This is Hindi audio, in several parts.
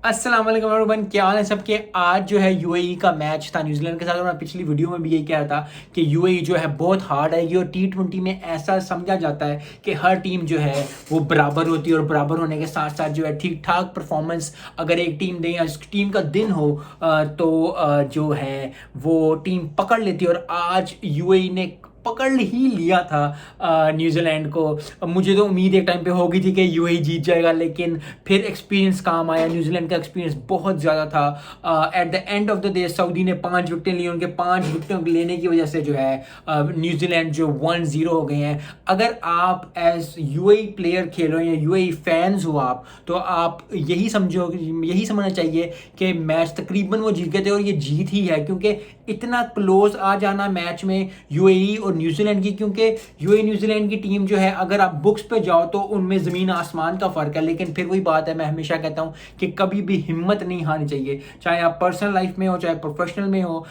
अस्सलाम वालेकुम एवरीवन, क्या हाल है सबके। आज जो है यूएई का मैच था न्यूजीलैंड के साथ और मैं पिछली वीडियो में भी यही कह रहा था कि यूएई जो है बहुत हार्ड आएगी और टी20 में ऐसा समझा जाता है कि हर टीम जो है वो बराबर होती है और बराबर होने के साथ साथ जो है ठीक ठाक परफॉर्मेंस अगर एक टीम दे या टीम का दिन हो तो जो है वो टीम पकड़ लेती है और आज यूएई ने पकड़ ही लिया था न्यूजीलैंड को। मुझे तो उम्मीद एक टाइम पे हो गई थी कि यूएई जीत जाएगा, लेकिन फिर एक्सपीरियंस काम आया। न्यूजीलैंड का एक्सपीरियंस बहुत ज़्यादा था। Eight the end of the day Saudi ने 5 विकेटें ली, उनके 5 विकेटों लेने की वजह से जो है न्यूजीलैंड जो 1-0 हो गए हैं। अगर आप एज यूएई प्लेयर खेल रहे हो या यूएई फैंस हो आप, तो आप यही समझो, यही समझना चाहिए कि मैच तकरीबन वो जीत गए थे और ये जीत ही है, क्योंकि इतना क्लोज आ जाना मैच में यूएई और न्यूजीलैंड की, क्योंकि यूएई न्यूजीलैंड की टीम जो है अगर आप बुक्स पे जाओ तो उनमें ज़मीन आसमान का फ़र्क है। लेकिन फिर वही बात है, मैं हमेशा कहता हूँ कि कभी भी हिम्मत नहीं हारनी चाहिए, चाहे आप पर्सनल लाइफ में हो चाहे प्रोफेशनल में हो।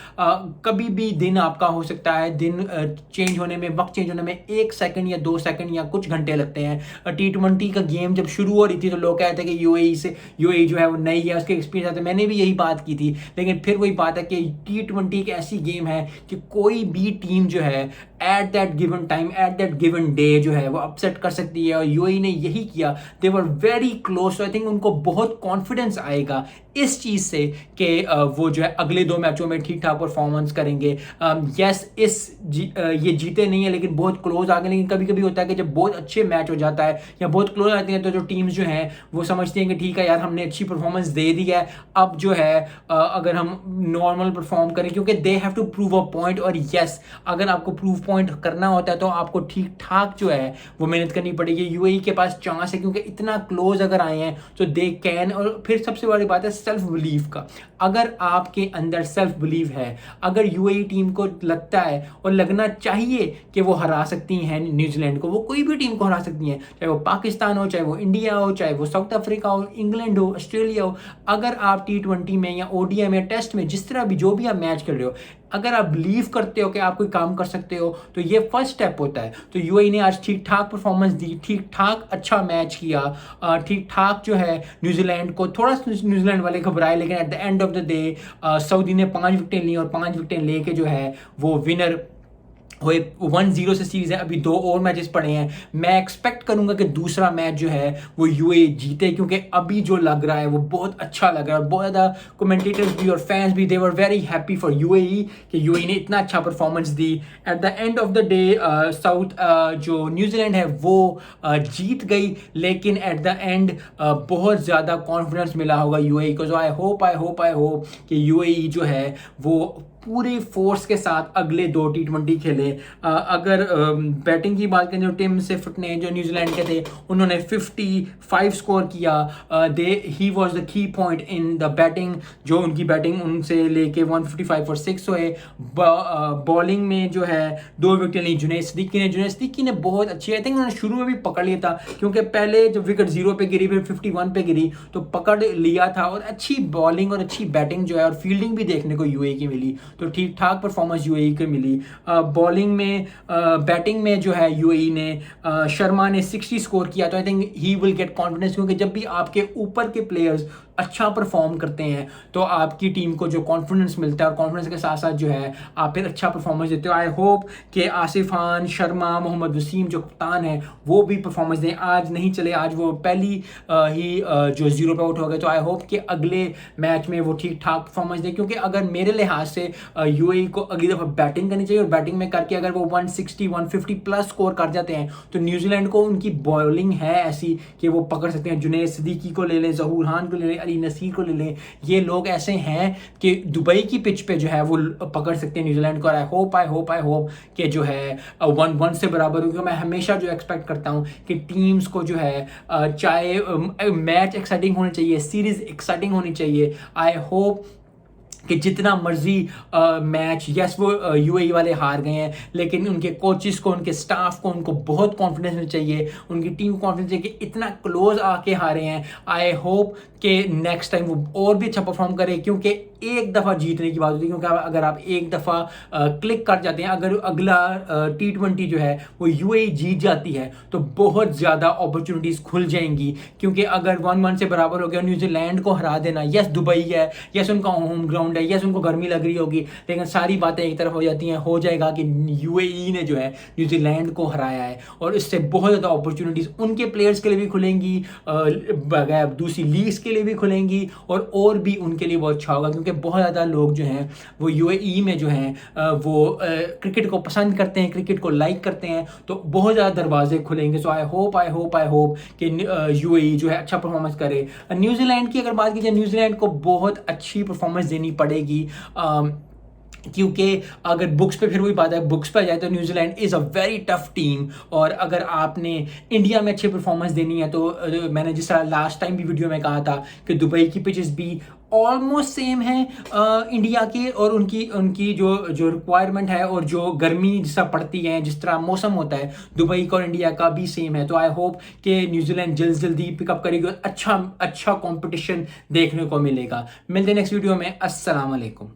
कभी भी दिन आपका हो सकता है, दिन चेंज होने में, वक्त चेंज होने में 1 सेकंड या 2 सेकंड या कुछ घंटे लगते हैं। टी20 का गेम जब शुरू हो रही थी तो लोग कहते हैं कि यूएई जो है वो नई है, उसके एक्सपीरियंस आते। मैंने भी यही बात की थी, लेकिन फिर वही बात है कि टी20 एक ऐसी गेम है कि कोई भी टीम जो है at that given time, at that given day जो है वो अपसेट कर सकती है और यूएई ने यही किया। They were very close. I think उनको बहुत कॉन्फिडेंस आएगा इस चीज़ से कि वो जो है अगले 2 मैचों में ठीक ठाक परफॉर्मेंस करेंगे। यस, ये जीते नहीं है लेकिन बहुत क्लोज आ गए। लेकिन कभी कभी होता है कि जब बहुत अच्छे मैच हो जाता है या बहुत क्लोज आते हैं तो जो टीम्स जो हैं वो समझती हैं कि ठीक है यार, हमने अच्छी परफॉर्मेंस दे दी है, अब जो है अगर हम नॉर्मल परफॉर्म करें, क्योंकि they have to prove a point. और यस, अगर आपको प्रूव पॉइंट करना होता है तो आपको ठीक ठाक जो है वो मेहनत करनी पड़ेगी। यूएई के पास चांस है क्योंकि इतना क्लोज अगर आए हैं तो दे कैन। और फिर सबसे बड़ी बात है सेल्फ बिलीव का। अगर आपके अंदर सेल्फ बिलीव है, अगर यूएई टीम को लगता है और लगना चाहिए कि वो हरा सकती हैं न्यूजीलैंड को, वो कोई भी टीम को हरा सकती हैं, चाहे वो पाकिस्तान हो, चाहे वो इंडिया हो, चाहे वो साउथ अफ्रीका हो, इंग्लैंड हो, ऑस्ट्रेलिया हो। अगर आप टी20 में या ओडीआई में, टेस्ट में, जिस तरह भी जो भी आप मैच खेल रहे हो, अगर आप बिलीव करते हो कि आप कोई काम कर सकते हो तो ये फर्स्ट स्टेप होता है। तो यूएई ने आज ठीक ठाक परफॉर्मेंस दी, ठीक ठाक अच्छा मैच किया, ठीक ठाक जो है न्यूजीलैंड को, थोड़ा न्यूजीलैंड वाले घबराए, लेकिन eight the end of the day Saudi ने 5 विकेटें ली और 5 विकेटें लेके जो है वो विनर हुए। 1-0 से सीरीज है, अभी 2 और मैचेस पड़े हैं। मैं एक्सपेक्ट करूंगा कि दूसरा मैच जो है वो यूएई जीते, क्योंकि अभी जो लग रहा है वो बहुत अच्छा लग रहा है। बहुत ज़्यादा कमेंटेटर्स भी और फैंस भी, they were very happy for UAE कि यूएई ने इतना अच्छा परफॉर्मेंस दी। At the end of the day South जो न्यूजीलैंड है वो जीत गई, लेकिन एट द एंड बहुत ज़्यादा कॉन्फिडेंस मिला होगा यूएई को। जो आई होप कि यूएई जो है वो पूरे फोर्स के साथ अगले 2 टी20 खेले। अगर बैटिंग की बात करें, जो टिम सिफ्ट ने, जो न्यूजीलैंड के थे, उन्होंने 55 स्कोर किया। He was the key point in the batting. जो उनकी बैटिंग उनसे लेके 155 और 6 हुए। बॉलिंग में जो है 2 विकेट ली जुनैद सिद्दीकी ने बहुत अच्छी, आई थिंक उन्होंने शुरू में भी पकड़ लिया था, क्योंकि पहले जब विकेट 0 पे गिरी फिर 51 पे गिरी तो पकड़ लिया था। और अच्छी बॉलिंग और अच्छी बैटिंग जो है और फील्डिंग भी देखने को यूएई की मिली, तो ठीक ठाक परफॉर्मेंस यूएई को मिली। बॉलिंग में, बैटिंग में जो है यूएई ने, शर्मा ने 60 स्कोर किया। तो I think he will get confidence, क्योंकि जब भी आपके ऊपर के प्लेयर्स अच्छा परफॉर्म करते हैं तो आपकी टीम को जो कॉन्फिडेंस मिलता है और कॉन्फिडेंस के साथ साथ जो है आप फिर अच्छा परफॉर्मेंस देते हो। आई होप कि आसिफ खान, शर्मा, मोहम्मद वसीम जो कप्तान है वो भी परफॉर्मेंस दें। आज नहीं चले, आज वो पहली ही जो 0 पे आउट हो गए, तो आई होप कि अगले मैच में वो ठीक ठाक परफॉर्मेंस दें, क्योंकि अगर मेरे लिहाज से यूएई को अगली दफ़ा बैटिंग करनी चाहिए और बैटिंग में करके अगर वो 160 150 प्लस स्कोर कर जाते हैं तो न्यूजीलैंड को उनकी बॉलिंग है ऐसी कि वो पकड़ सकते हैं। जुनैद सिद्दीकी को ले लें, जहूर खान को ले लें, अली नसीर को ले लें, ये लोग ऐसे हैं कि दुबई की पिच पे जो है वो पकड़ सकते हैं न्यूजीलैंड को। आई होप कि जो है 1-1 से बराबर हो, क्योंकि मैं हमेशा जो एक्सपेक्ट करता हूँ कि टीम्स को जो है चाहे मैच एक्साइटिंग होना चाहिए, सीरीज एक्साइटिंग होनी चाहिए। आई होप कि जितना मर्जी मैच, यस वो यूएई वाले हार गए हैं, लेकिन उनके कोचेस को, उनके स्टाफ को, उनको बहुत कॉन्फिडेंस में चाहिए, उनकी टीम को कॉन्फिडेंस चाहिए कि इतना क्लोज आके हारे हैं। आई होप कि नेक्स्ट टाइम वो और भी अच्छा परफॉर्म करे, क्योंकि एक दफ़ा जीतने की बात होती है, क्योंकि अगर आप एक दफ़ा क्लिक कर जाते हैं, अगर अगला T20 जो है वो यूएई जीत जाती है तो बहुत ज़्यादा अपॉर्चुनिटीज़ खुल जाएंगी। क्योंकि अगर 1-1 से बराबर हो गया, न्यूजीलैंड को हरा देना, यस दुबई है, यस उनका होम ग्राउंड है, यस उनको गर्मी लग रही होगी, लेकिन सारी बातें एक तरफ हो जाती हैं, हो जाएगा कि यूएई ने जो है न्यूजीलैंड को हराया है, और इससे बहुत ज़्यादा अपॉर्चुनिटीज़ उनके प्लेयर्स के लिए भी खुलेंगी, दूसरी लीग्स के लिए भी खुलेंगी, और भी उनके लिए बहुत अच्छा होगा, क्योंकि बहुत ज़्यादा लोग जो हैं वो यूएई में जो हैं वो क्रिकेट को पसंद करते हैं, क्रिकेट को लाइक करते हैं, तो बहुत ज़्यादा दरवाजे खुलेंगे। सो आई होप कि यूएई जो है अच्छा परफॉर्मेंस करे। न्यूजीलैंड की अगर बात की जाए, न्यूजीलैंड को बहुत अच्छी परफॉर्मेंस देनी पड़ेगी, क्योंकि अगर बुक्स पे, फिर वही बात है, बुक्स पे जाए तो New Zealand is a very tough team, और अगर आपने इंडिया में अच्छी परफॉर्मेंस देनी है तो मैंने जिस तरह लास्ट टाइम भी वीडियो में कहा था कि दुबई की पिचेस भी ऑलमोस्ट सेम है इंडिया की, और उनकी उनकी जो रिक्वायरमेंट है और जो गर्मी जिस तरह पड़ती है, जिस तरह मौसम होता है, दुबई का और इंडिया का भी सेम है। तो आई होप कि न्यूजीलैंड जल्दी पिकअप करेगी और अच्छा कंपटीशन देखने को मिलेगा। मिलते हैं नेक्स्ट वीडियो में। अस्सलाम वालेकुम।